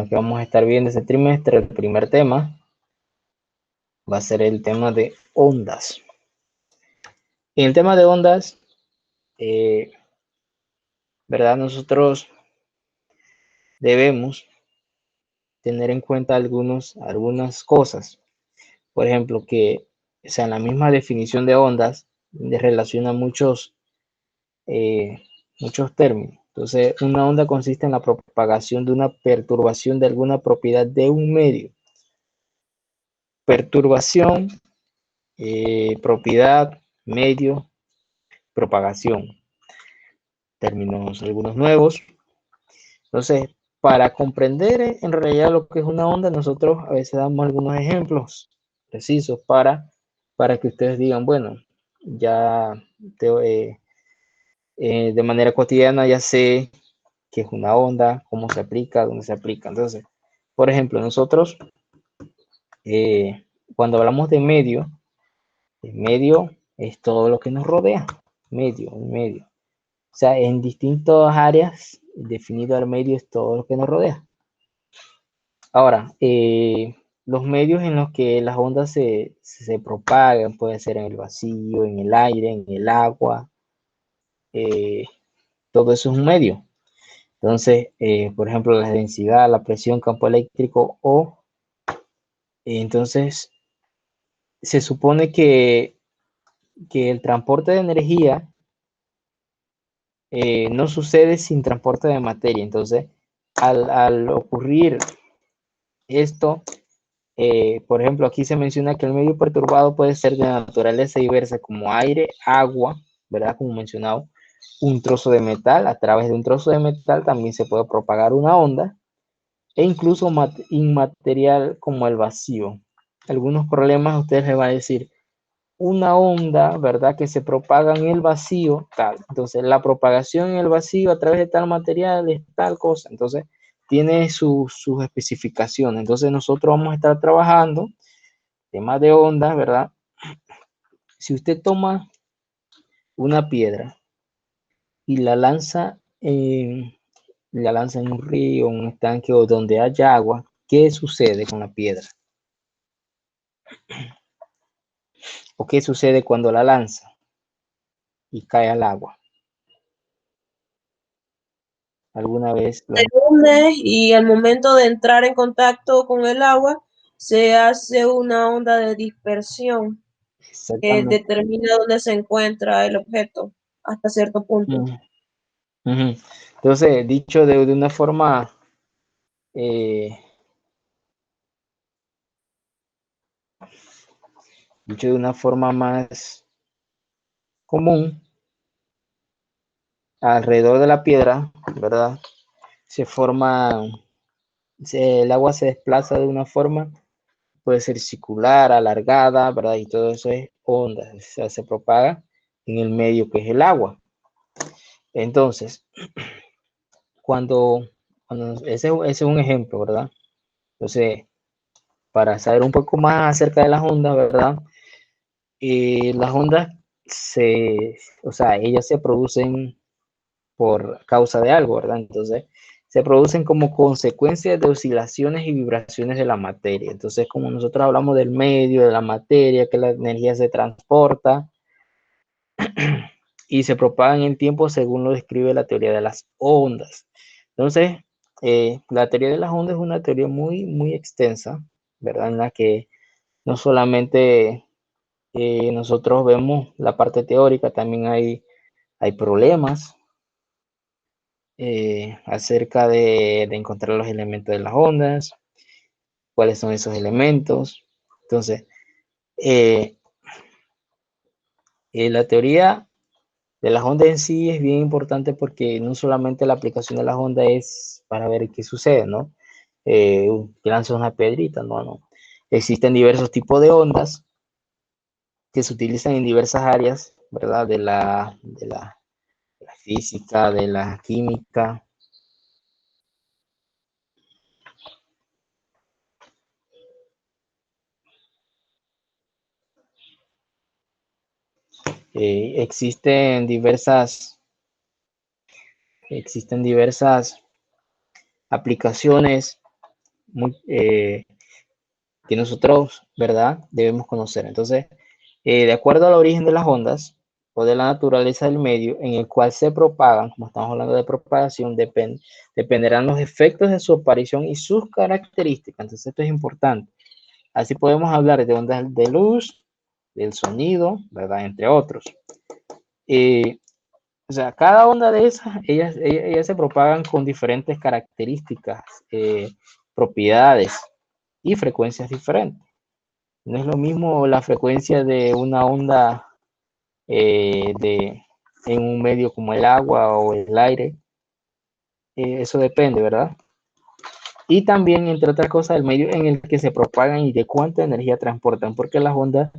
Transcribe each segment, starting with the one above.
temas que vamos a estar viendo este trimestre, el primer tema va a ser el tema de ondas. En el tema de ondas, ¿verdad? Nosotros debemos tener en cuenta algunas cosas. Por ejemplo, que en la misma definición de ondas relaciona muchos términos. Entonces, una onda consiste en la propagación de una perturbación de alguna propiedad de un medio. Perturbación, propiedad, medio, propagación. Términos algunos nuevos. Entonces, para comprender en realidad lo que es una onda, nosotros a veces damos algunos ejemplos precisos para que ustedes digan, bueno, ya de manera cotidiana ya sé qué es una onda, cómo se aplica, dónde se aplica. Entonces, por ejemplo, nosotros cuando hablamos de medio, el medio es todo lo que nos rodea, medio. O sea, en distintas áreas, definido el medio es todo lo que nos rodea. Ahora, los medios en los que las ondas se propagan, puede ser en el vacío, en el aire, en el agua, todo eso es un medio. Entonces, por ejemplo, la densidad, la presión, campo eléctrico entonces, se supone que el transporte de energía no sucede sin transporte de materia. Entonces, al ocurrir esto, por ejemplo, aquí se menciona que el medio perturbado puede ser de naturaleza diversa como aire, agua, ¿verdad? Como mencionado, un trozo de metal. A través de un trozo de metal también se puede propagar una onda, e incluso inmaterial como el vacío. Algunos problemas a ustedes les va a decir, una onda, ¿verdad? Que se propaga en el vacío, tal. Entonces, la propagación en el vacío a través de tal material es tal cosa. Entonces, tiene sus especificaciones. Entonces, nosotros vamos a estar trabajando temas de ondas, ¿verdad? Si usted toma una piedra y la lanza en un río, un estanque o donde haya agua, ¿qué sucede con la piedra? ¿O qué sucede cuando la lanza y cae al agua? ¿Alguna vez Se hunde y al momento de entrar en contacto con el agua se hace una onda de dispersión que exactamente? determina dónde se encuentra el objeto hasta cierto punto. Entonces, dicho de una forma más común, alrededor de la piedra, ¿verdad? El agua se desplaza de una forma, puede ser circular, alargada, ¿verdad? Y todo eso es onda, o sea, se propaga en el medio que es el agua. Entonces, cuando ese es un ejemplo, ¿verdad? Entonces, para saber un poco más acerca de las ondas, ¿verdad? Las ondas ellas se producen por causa de algo, ¿verdad? Entonces, se producen como consecuencia de oscilaciones y vibraciones de la materia. Entonces, como nosotros hablamos del medio, de la materia, que la energía se transporta y se propaga en el tiempo según lo describe la teoría de las ondas. Entonces, la teoría de las ondas es una teoría muy, muy extensa, ¿verdad? En la que no solamente nosotros vemos la parte teórica, también hay problemas acerca de encontrar los elementos de las ondas, cuáles son esos elementos. Entonces, la teoría de las ondas en sí es bien importante porque no solamente la aplicación de las ondas es para ver qué sucede, ¿no? Que lanza una piedrita, no. Existen diversos tipos de ondas que se utilizan en diversas áreas, ¿verdad? De la física, de la química. Existen diversas aplicaciones que nosotros, ¿verdad?, debemos conocer. Entonces, de acuerdo al origen de las ondas o de la naturaleza del medio en el cual se propagan, como estamos hablando de propagación, dependerán los efectos de su aparición y sus características. Entonces, esto es importante. Así podemos hablar de ondas de luz, del sonido, ¿verdad?, entre otros. O sea, cada onda de esas, ellas se propagan con diferentes características, propiedades y frecuencias diferentes. No es lo mismo la frecuencia de una onda en un medio como el agua o el aire. Eso depende, ¿verdad? Y también, entre otras cosas, el medio en el que se propagan y de cuánta energía transportan, porque las ondas,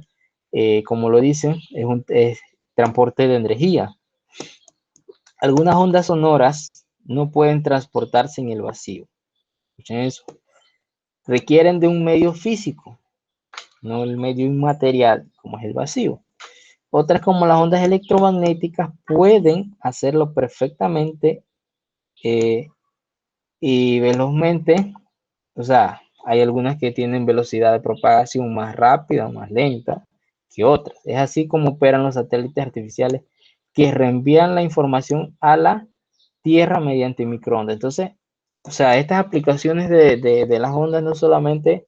como lo dicen, es transporte de energía. Algunas ondas sonoras no pueden transportarse en el vacío. Escuchen eso. Requieren de un medio físico, no el medio inmaterial, como es el vacío. Otras, como las ondas electromagnéticas, pueden hacerlo perfectamente y velozmente. O sea, hay algunas que tienen velocidad de propagación más rápida o más lenta que otras. Es así como operan los satélites artificiales que reenvían la información a la Tierra mediante microondas. Entonces, o sea, estas aplicaciones de las ondas no solamente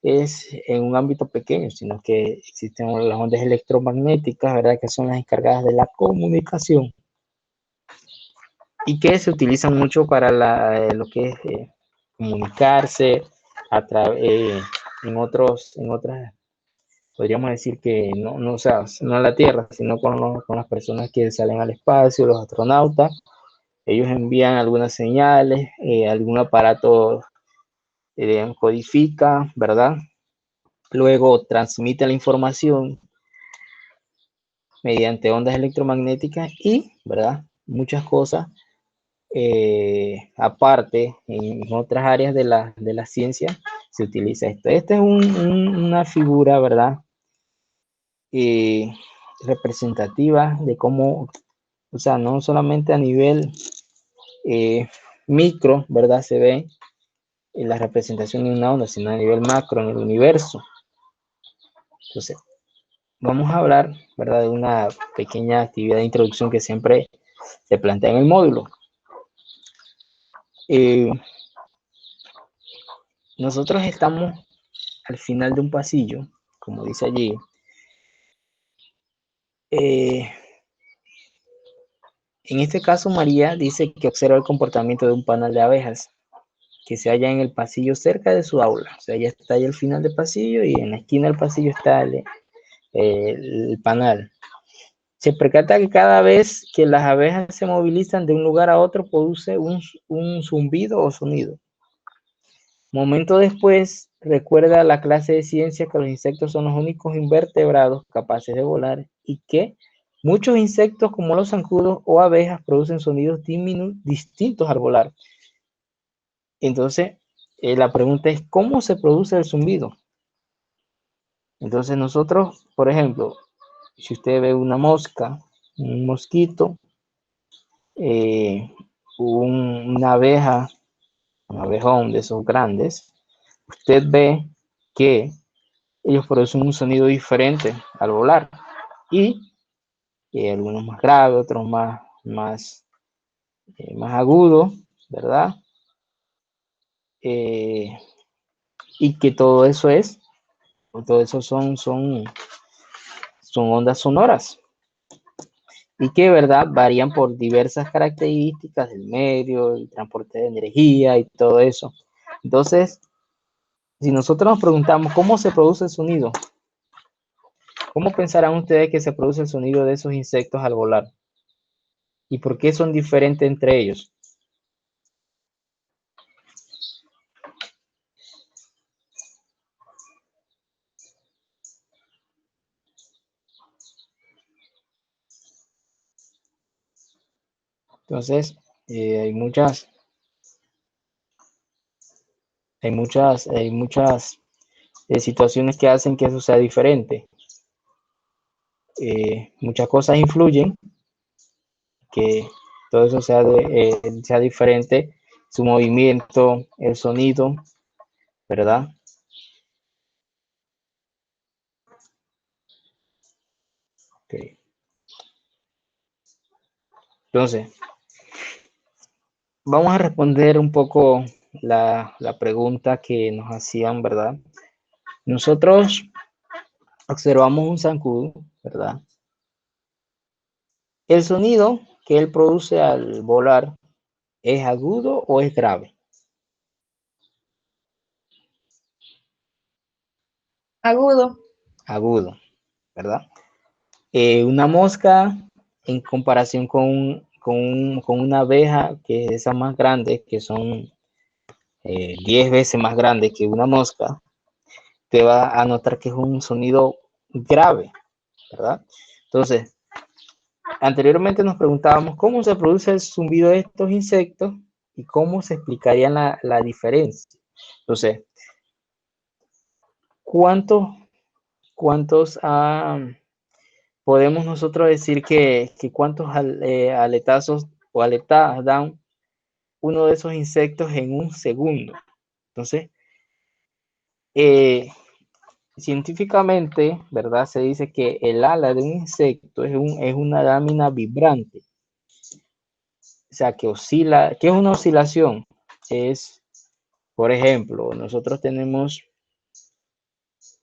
es en un ámbito pequeño, sino que existen las ondas electromagnéticas, ¿verdad?, que son las encargadas de la comunicación y que se utilizan mucho para lo que es comunicarse en otras, podríamos decir que no, o sea, no a la Tierra, sino con las personas que salen al espacio, los astronautas. Ellos envían algunas señales, algún aparato codifica, ¿verdad? Luego transmite la información mediante ondas electromagnéticas y, ¿verdad?, muchas cosas. Aparte, en otras áreas de la ciencia se utiliza esto. Esta es una figura, ¿verdad?, representativa de cómo, o sea, no solamente a nivel micro, ¿verdad?, se ve la representación de una onda, sino a nivel macro en el universo. Entonces, vamos a hablar, ¿verdad?, de una pequeña actividad de introducción que siempre se plantea en el módulo. Nosotros estamos al final de un pasillo, como dice allí. En este caso, María dice que observa el comportamiento de un panal de abejas que se halla en el pasillo cerca de su aula. O sea, ella está ahí al final del pasillo y en la esquina del pasillo está el panal. Se percata que cada vez que las abejas se movilizan de un lugar a otro, produce un zumbido o sonido. Momento después, recuerda la clase de ciencia que los insectos son los únicos invertebrados capaces de volar y que muchos insectos como los zancudos o abejas producen sonidos distintos al volar. Entonces, la pregunta es, ¿cómo se produce el zumbido? Entonces nosotros, por ejemplo, si usted ve una mosca, un mosquito, una abeja, un abejón de esos grandes, usted ve que ellos producen un sonido diferente al volar y algunos más graves, otros más agudos, ¿verdad? Y que todo eso son ondas sonoras y que, ¿verdad?, varían por diversas características del medio, el transporte de energía y todo eso. Entonces, si nosotros nos preguntamos cómo se produce el sonido, ¿cómo pensarán ustedes que se produce el sonido de esos insectos al volar? ¿Y por qué son diferentes entre ellos? Entonces, hay muchas situaciones que hacen que eso sea diferente. Muchas cosas influyen que todo eso sea diferente, su movimiento, el sonido, ¿verdad? Okay. Entonces, vamos a responder un poco la pregunta que nos hacían, ¿verdad? Nosotros observamos un zancudo, ¿verdad? El sonido que él produce al volar, ¿es agudo o es grave? Agudo. Agudo, ¿verdad? Una mosca en comparación con una abeja, que es esa más grande, que son 10 veces más grande que una mosca, te va a notar que es un sonido grave, ¿verdad? Entonces, anteriormente nos preguntábamos cómo se produce el zumbido de estos insectos y cómo se explicaría la diferencia. Entonces, ¿cuántos podemos nosotros decir que cuántos aletazos o aletadas dan uno de esos insectos en un segundo? Entonces, científicamente, ¿verdad? Se dice que el ala de un insecto es una lámina vibrante. O sea, que oscila. ¿Qué es una oscilación? Es, por ejemplo, nosotros tenemos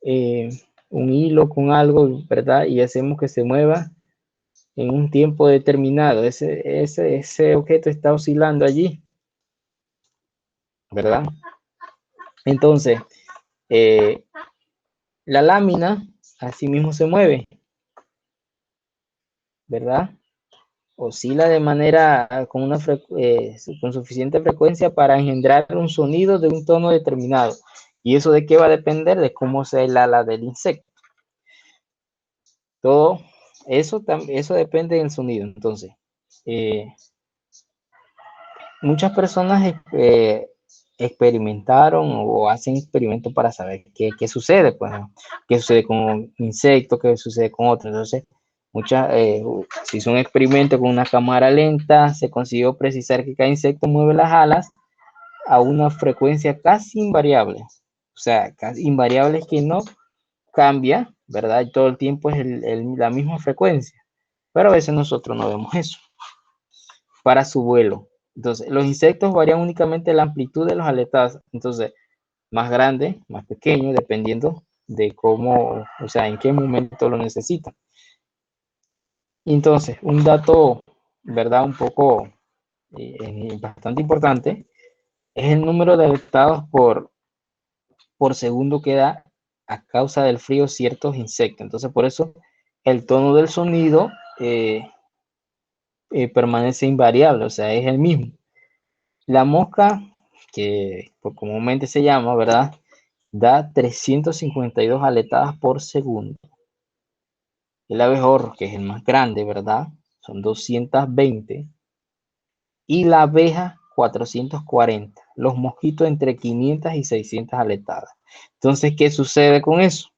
un hilo con algo, ¿verdad? Y hacemos que se mueva en un tiempo determinado. Ese objeto está oscilando allí, ¿verdad? Entonces, la lámina así mismo se mueve, ¿verdad? Oscila de manera con suficiente frecuencia para engendrar un sonido de un tono determinado. ¿Y eso de qué va a depender? De cómo sea el ala del insecto. Todo eso depende del sonido. Entonces, muchas personas experimentaron o hacen experimentos para saber qué sucede, pues, qué sucede con un insecto, qué sucede con otro. Entonces, se hizo un experimento con una cámara lenta, se consiguió precisar que cada insecto mueve las alas a una frecuencia casi invariable. O sea, casi invariable es que no cambia, ¿verdad? Y todo el tiempo es la misma frecuencia. Pero a veces nosotros no vemos eso para su vuelo. Entonces, los insectos varían únicamente la amplitud de los aletados. Entonces, más grande, más pequeño, dependiendo de cómo, o sea, en qué momento lo necesitan. Entonces, un dato, ¿verdad? Un poco bastante importante es el número de aletados por segundo que da a causa del frío ciertos insectos. Entonces, por eso el tono del sonido permanece invariable, o sea, es el mismo. La mosca, que comúnmente se llama, ¿verdad? Da 352 aletadas por segundo. El abejorro, que es el más grande, ¿verdad? Son 220. Y la abeja, 440. Los mosquitos entre 500 y 600 aletadas. Entonces, ¿qué sucede con eso?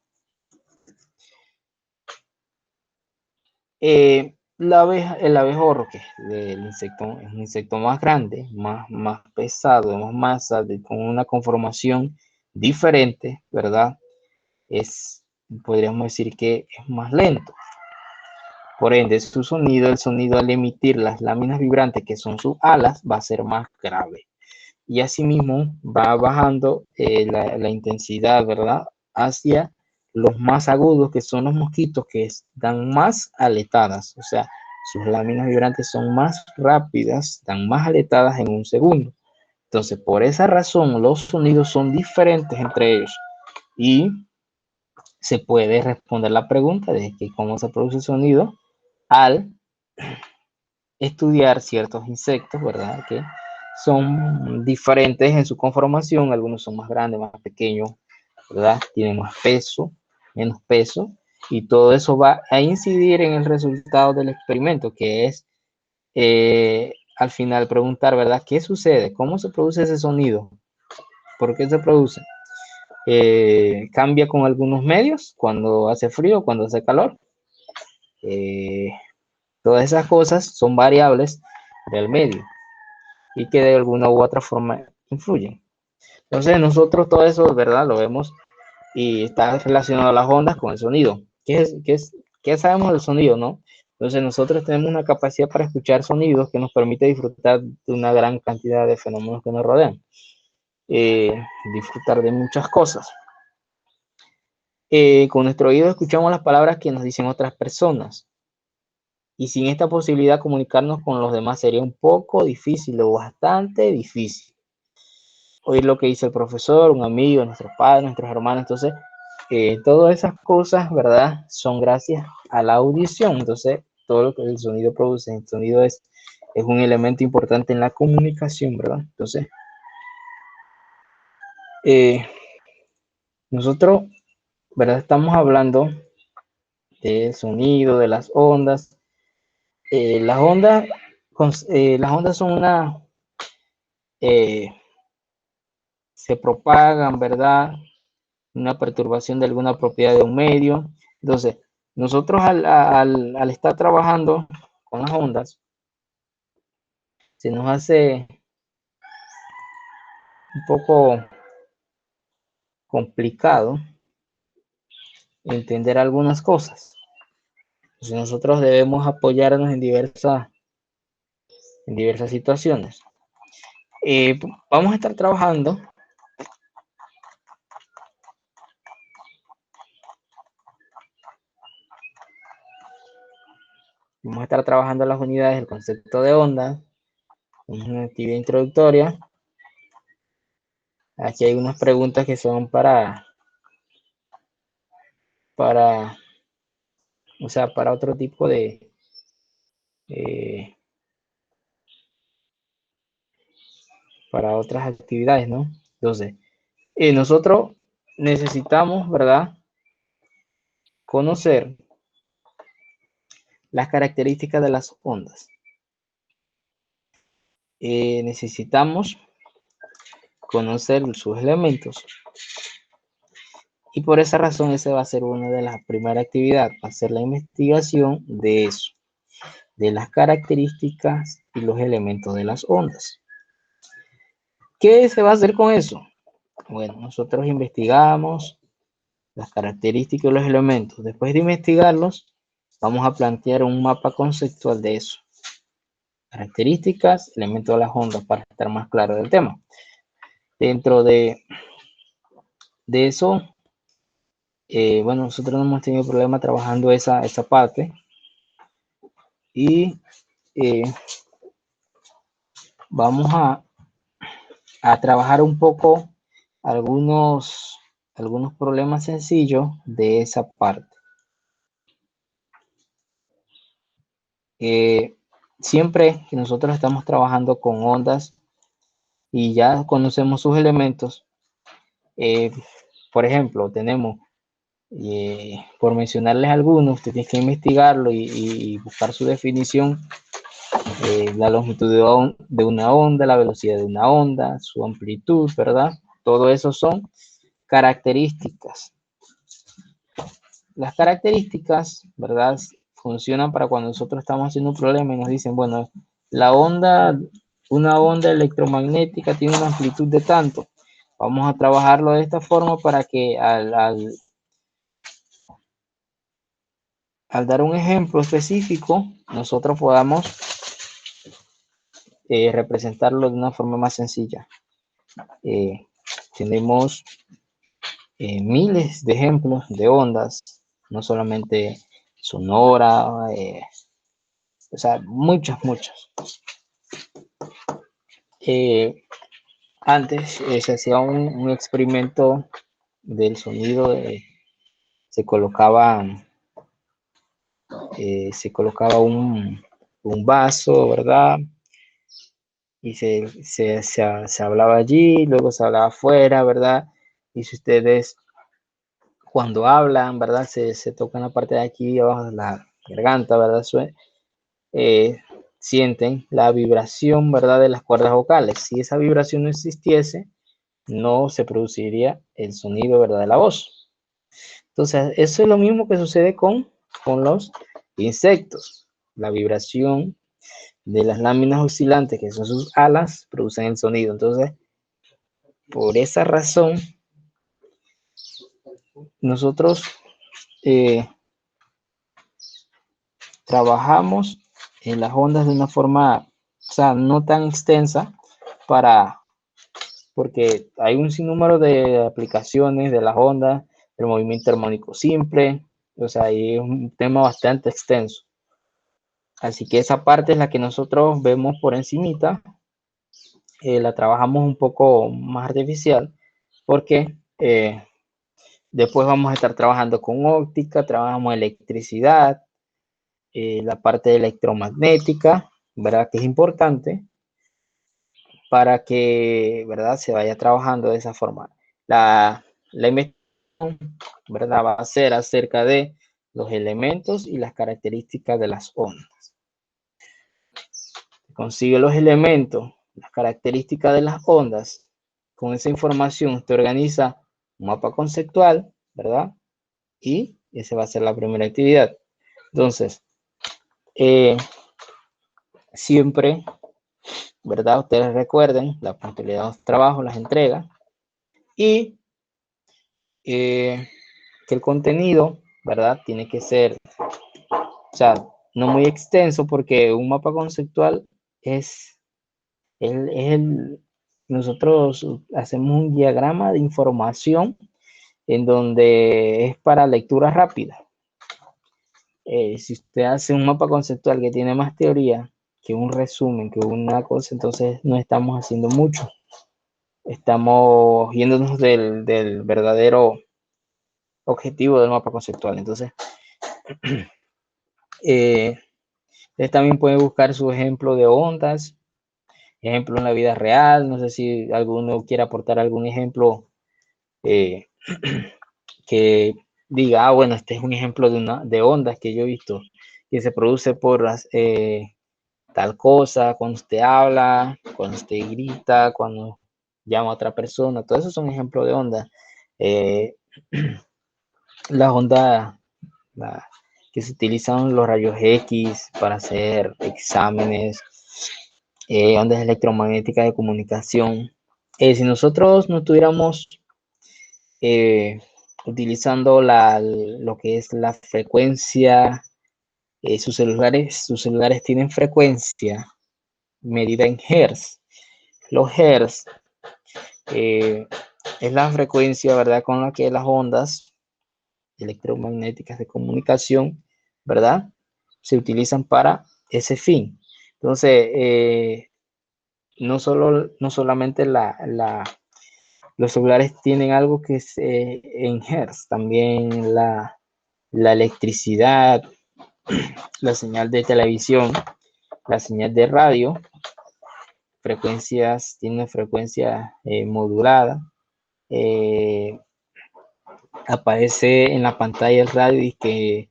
El abejorro, que es un insecto más grande, más pesado, más masa, con una conformación diferente, ¿verdad? Podríamos decir que es más lento. Por ende, su sonido, el sonido al emitir las láminas vibrantes que son sus alas, va a ser más grave. Y asimismo va bajando la intensidad, ¿verdad? Hacia los más agudos, que son los mosquitos, que dan más aletadas. O sea, sus láminas vibrantes son más rápidas, dan más aletadas en un segundo. Entonces, por esa razón, los sonidos son diferentes entre ellos. Y se puede responder la pregunta de que cómo se produce el sonido al estudiar ciertos insectos, ¿verdad? Que son diferentes en su conformación, algunos son más grandes, más pequeños, ¿verdad? Tienen más peso, menos peso, y todo eso va a incidir en el resultado del experimento, que es al final preguntar, ¿verdad? ¿Qué sucede? ¿Cómo se produce ese sonido? ¿Por qué se produce? ¿Cambia con algunos medios cuando hace frío, cuando hace calor? Todas esas cosas son variables del medio y que de alguna u otra forma influyen. Entonces nosotros todo eso, ¿verdad? Lo vemos y está relacionado a las ondas con el sonido. ¿Qué sabemos del sonido, no? Entonces nosotros tenemos una capacidad para escuchar sonidos que nos permite disfrutar de una gran cantidad de fenómenos que nos rodean. Disfrutar de muchas cosas. Con nuestro oído escuchamos las palabras que nos dicen otras personas. Y sin esta posibilidad comunicarnos con los demás sería un poco difícil o bastante difícil. Oír lo que dice el profesor, un amigo, nuestros padres, nuestros hermanos. Entonces, todas esas cosas, ¿verdad? Son gracias a la audición. Entonces, todo lo que el sonido produce, el sonido es un elemento importante en la comunicación, ¿verdad? Entonces, nosotros, ¿verdad? Estamos hablando del sonido, de las ondas. Las ondas son se propagan, ¿verdad? Una perturbación de alguna propiedad de un medio. Entonces, nosotros al estar trabajando con las ondas, se nos hace un poco complicado entender algunas cosas. Entonces, nosotros debemos apoyarnos en diversas situaciones. Vamos a estar trabajando las unidades del concepto de onda. Una actividad introductoria. Aquí hay unas preguntas que son para otro tipo de para otras actividades, ¿no? Entonces, nosotros necesitamos, ¿verdad? Conocer las características de las ondas. Necesitamos conocer sus elementos. Y por esa razón, esa va a ser una de las primeras actividades, hacer la investigación de eso, de las características y los elementos de las ondas. ¿Qué se va a hacer con eso? Bueno, nosotros investigamos las características y los elementos. Después de investigarlos, vamos a plantear un mapa conceptual de eso. Características, elementos de las ondas, para estar más claro del tema. Dentro de eso, bueno, nosotros no hemos tenido problema trabajando esa parte. Y vamos a trabajar un poco algunos problemas sencillos de esa parte. Siempre que nosotros estamos trabajando con ondas y ya conocemos sus elementos, por ejemplo, tenemos, por mencionarles algunos, usted tiene que investigarlo y buscar su definición, la longitud de una onda, la velocidad de una onda, su amplitud, ¿verdad? Todo eso son características. Las características, ¿verdad? Funcionan para cuando nosotros estamos haciendo un problema y nos dicen, bueno, una onda electromagnética tiene una amplitud de tanto. Vamos a trabajarlo de esta forma para que al dar un ejemplo específico, nosotros podamos representarlo de una forma más sencilla. Tenemos miles de ejemplos de ondas, no solamente sonora, o sea, muchas. Antes se hacía un experimento del sonido, se colocaba un vaso, ¿verdad? Y se hablaba allí, luego se hablaba afuera, ¿verdad? Y si ustedes cuando hablan, ¿verdad? Se tocan la parte de aquí abajo de la garganta, ¿verdad? Sienten la vibración, ¿verdad? De las cuerdas vocales. Si esa vibración no existiese, no se produciría el sonido, ¿verdad? De la voz. Entonces, eso es lo mismo que sucede con los insectos. La vibración de las láminas oscilantes, que son sus alas, producen el sonido. Entonces, Por esa razón, nosotros trabajamos en las ondas de una forma, o sea, no tan extensa porque hay un sinnúmero de aplicaciones de las ondas, el movimiento armónico simple, o sea, es un tema bastante extenso. Así que esa parte es la que nosotros vemos por encimita, la trabajamos un poco más artificial, porque después vamos a estar trabajando con óptica, trabajamos electricidad, la parte electromagnética, ¿verdad? Que es importante para que, ¿verdad? Se vaya trabajando de esa forma. La investigación, ¿verdad? Va a ser acerca de los elementos y las características de las ondas. Consigue los elementos, las características de las ondas. Con esa información usted organiza un mapa conceptual, ¿verdad? Y esa va a ser la primera actividad. Entonces, siempre, ¿verdad? Ustedes recuerden la puntualidad de los trabajos, las entregas, y que el contenido, ¿verdad? Tiene que ser, o sea, no muy extenso, porque un mapa conceptual es nosotros hacemos un diagrama de información en donde es para lectura rápida. Si usted hace un mapa conceptual que tiene más teoría que un resumen, que una cosa, entonces no estamos haciendo mucho. Estamos yéndonos del verdadero objetivo del mapa conceptual. Entonces, ustedes también pueden buscar su ejemplo de ondas, ejemplo en la vida real. No sé si alguno quiere aportar algún ejemplo que diga, ah, bueno, este es un ejemplo de ondas que yo he visto, que se produce por tal cosa, cuando usted habla, cuando usted grita, cuando llama a otra persona. Todo eso son ejemplos de ondas. Las ondas que se utilizan los rayos X para hacer exámenes, ondas electromagnéticas de comunicación. Si nosotros no tuviéramos utilizando lo que es la frecuencia, sus celulares tienen frecuencia medida en hertz. Los hertz es la frecuencia, ¿verdad?, con la que las ondas electromagnéticas de comunicación, ¿verdad?, se utilizan para ese fin. Entonces, no solamente los celulares tienen algo que es en hertz, también la electricidad, la señal de televisión, la señal de radio, tiene una frecuencia modulada. Aparece en la pantalla el radio y que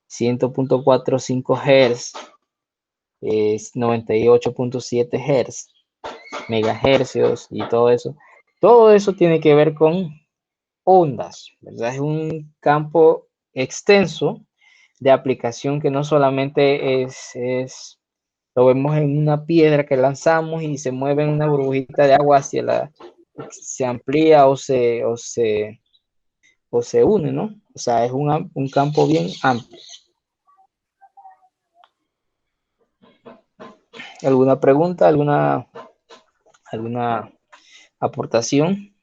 100.45 Hz es 98.7 Hz, megahercios y todo eso. Todo eso tiene que ver con ondas, ¿verdad? Es un campo extenso de aplicación que no solamente lo vemos en una piedra que lanzamos y se mueve en una burbujita de agua se amplía o se une, ¿no? O sea, es un campo bien amplio. ¿Alguna pregunta? ¿Alguna aportación?